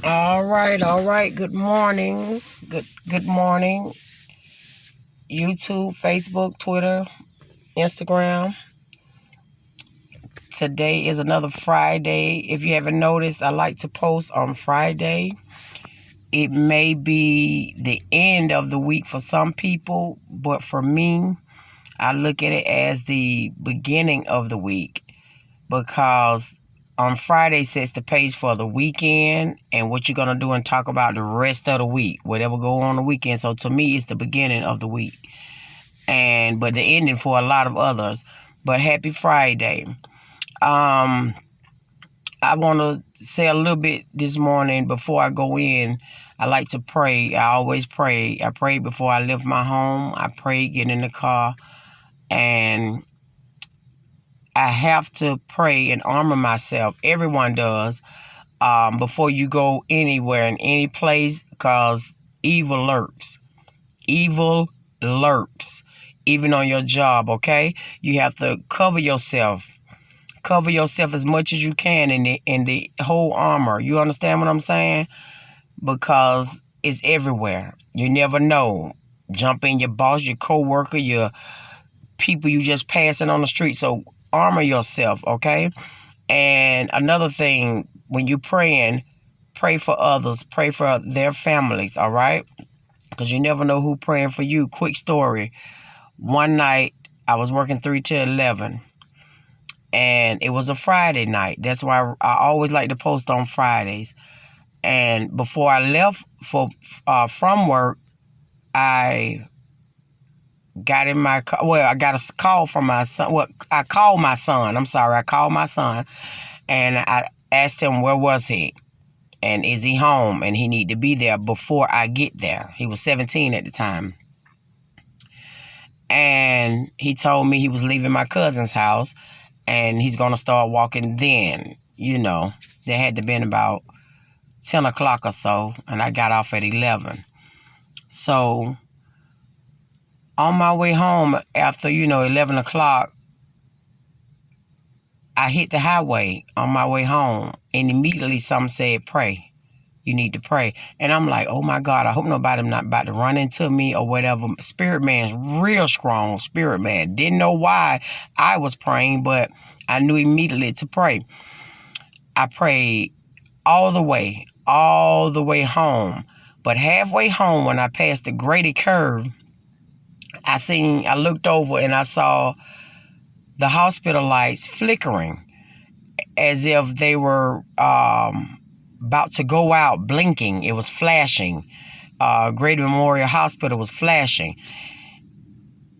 All right. Good morning. Good morning. YouTube, Facebook, Twitter, Instagram. Today is another Friday. If you haven't noticed, I like to post on Friday. It may be the end of the week for some people, but for me, I look at it as the beginning of the week because on Friday sets the pace for the weekend and what you're gonna do and talk about the rest of the week, whatever go on the weekend. So to me, it's the beginning of the week, but the ending for a lot of others. But happy Friday. Um, I want to say a little bit this morning before I go in. I like to pray. I always pray. I pray before I leave my home. I pray getting in the car, and I have to pray and armor myself. Everyone does. Before you go anywhere in any place, because evil lurks. Evil lurks, even on your job. Okay, you have to cover yourself. Cover yourself as much as you can in the whole armor. You understand what I'm saying? Because it's everywhere. You never know. Jump in your boss, your coworker, your people you just passing on the street. So armor yourself. Okay. And another thing, when you're praying, pray for others, pray for their families, all right? Because you never know who praying for you. Quick story. One night, I was working 3 to 11, and it was a Friday night. That's why I always like to post on Fridays. And before I left from work, I got in my car. Well, I got a call from my son. Well, I called my son. I'm sorry. I called my son, and I asked him where was he and is he home, and he need to be there before I get there. He was 17 at the time, and he told me he was leaving my cousin's house, and he's gonna start walking then. There had to been about 10 o'clock or so, and I got off at 11. So on my way home after 11 o'clock, I hit the highway on my way home, and immediately something said, pray. You need to pray. And I'm like, oh my God, I hope nobody not about to run into me or whatever. Spirit man's real strong, spirit man. Didn't know why I was praying, but I knew immediately to pray. I prayed all the way home. But halfway home, when I passed the graded curve, I looked over and I saw the hospital lights flickering as if they were about to go out, blinking. It was flashing. Greater Memorial Hospital was flashing.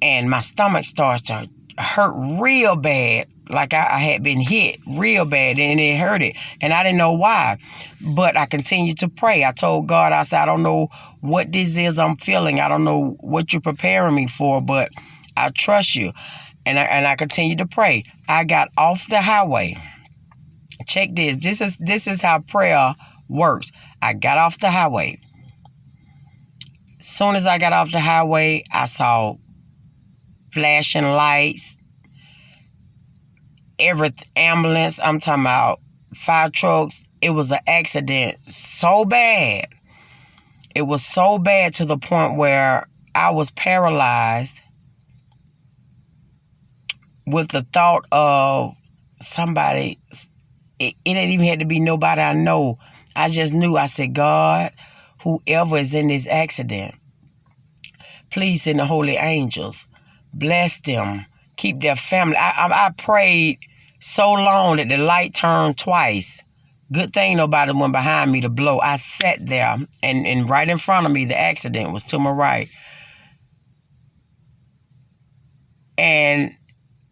And my stomach starts to hurt real bad, like I had been hit real bad, and it hurted. And I didn't know why. But I continued to pray. I told God, I said, I don't know what this is I'm feeling. I don't know what you're preparing me for, but I trust you. And I continued to pray. I got off the highway. Check this. This is how prayer works. I got off the highway. Soon as I got off the highway, I saw flashing lights. Every ambulance, I'm talking about fire trucks. It was an accident so bad. It was so bad to the point where I was paralyzed with the thought of somebody. It didn't even have to be nobody I know. I just knew. I said, God, whoever is in this accident, please send the holy angels. Bless them. Keep their family. I prayed so long that the light turned twice. Good thing nobody went behind me to blow. I sat there, and right in front of me, the accident was to my right. And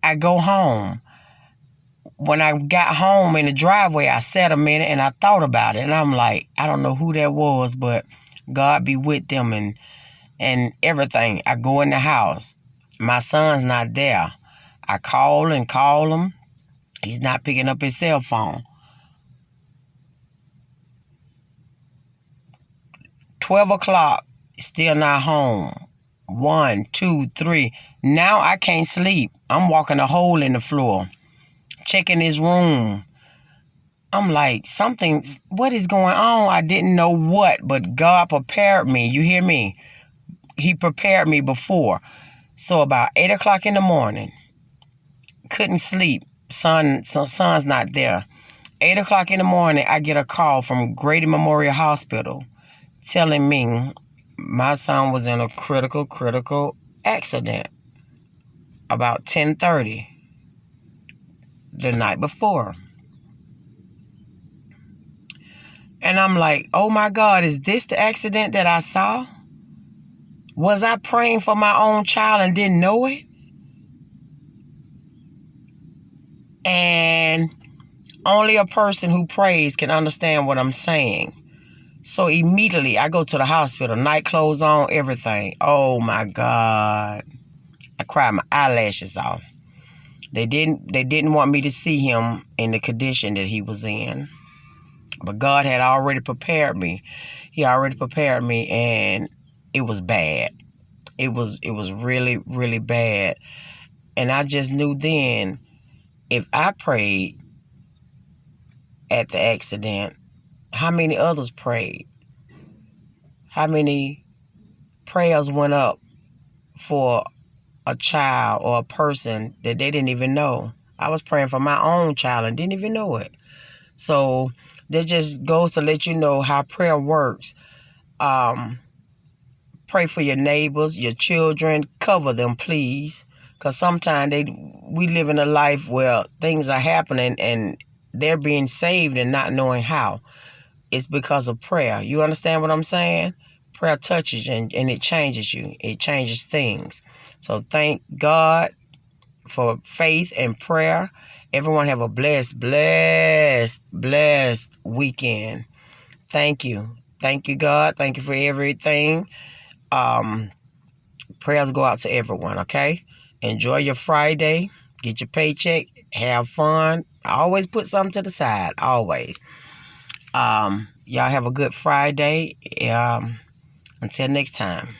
I go home. When I got home in the driveway, I sat a minute and I thought about it. And I'm like, I don't know who that was, but God be with them and everything. I go in the house. My son's not there. I call him. He's not picking up his cell phone. 12 o'clock, still not home. 1, 2, 3. Now I can't sleep. I'm walking a hole in the floor, checking his room. I'm like, what is going on? I didn't know what, but God prepared me. You hear me? He prepared me before. So about 8 o'clock in the morning, couldn't sleep. Son's not there. 8 o'clock in the morning, I get a call from Grady Memorial Hospital telling me my son was in a critical accident about 10:30 the night before. And I'm like, oh my God, is this the accident that I saw? Was I praying for my own child and didn't know it? And only a person who prays can understand what I'm saying. So immediately I go to the hospital, night clothes on, everything. Oh my God. I cried my eyelashes off. They didn't want me to see him in the condition that he was in. But God had already prepared me. He already prepared me, and it was bad. It was really, really bad. And I just knew then, if I prayed at the accident, how many others prayed? How many prayers went up for a child or a person that they didn't even know? I was praying for my own child and didn't even know it. So that just goes to let you know how prayer works. Pray for your neighbors, your children. Cover them, please. Because sometimes we live in a life where things are happening and they're being saved and not knowing how. It's because of prayer. You understand what I'm saying? Prayer touches you and it changes you. It changes things. So thank God for faith and prayer. Everyone have a blessed weekend. Thank you. Thank you, God. Thank you for everything. Prayers go out to everyone, okay? Enjoy your Friday. Get your paycheck. Have fun. Always put something to the side. Always. Y'all have a good Friday. Until next time.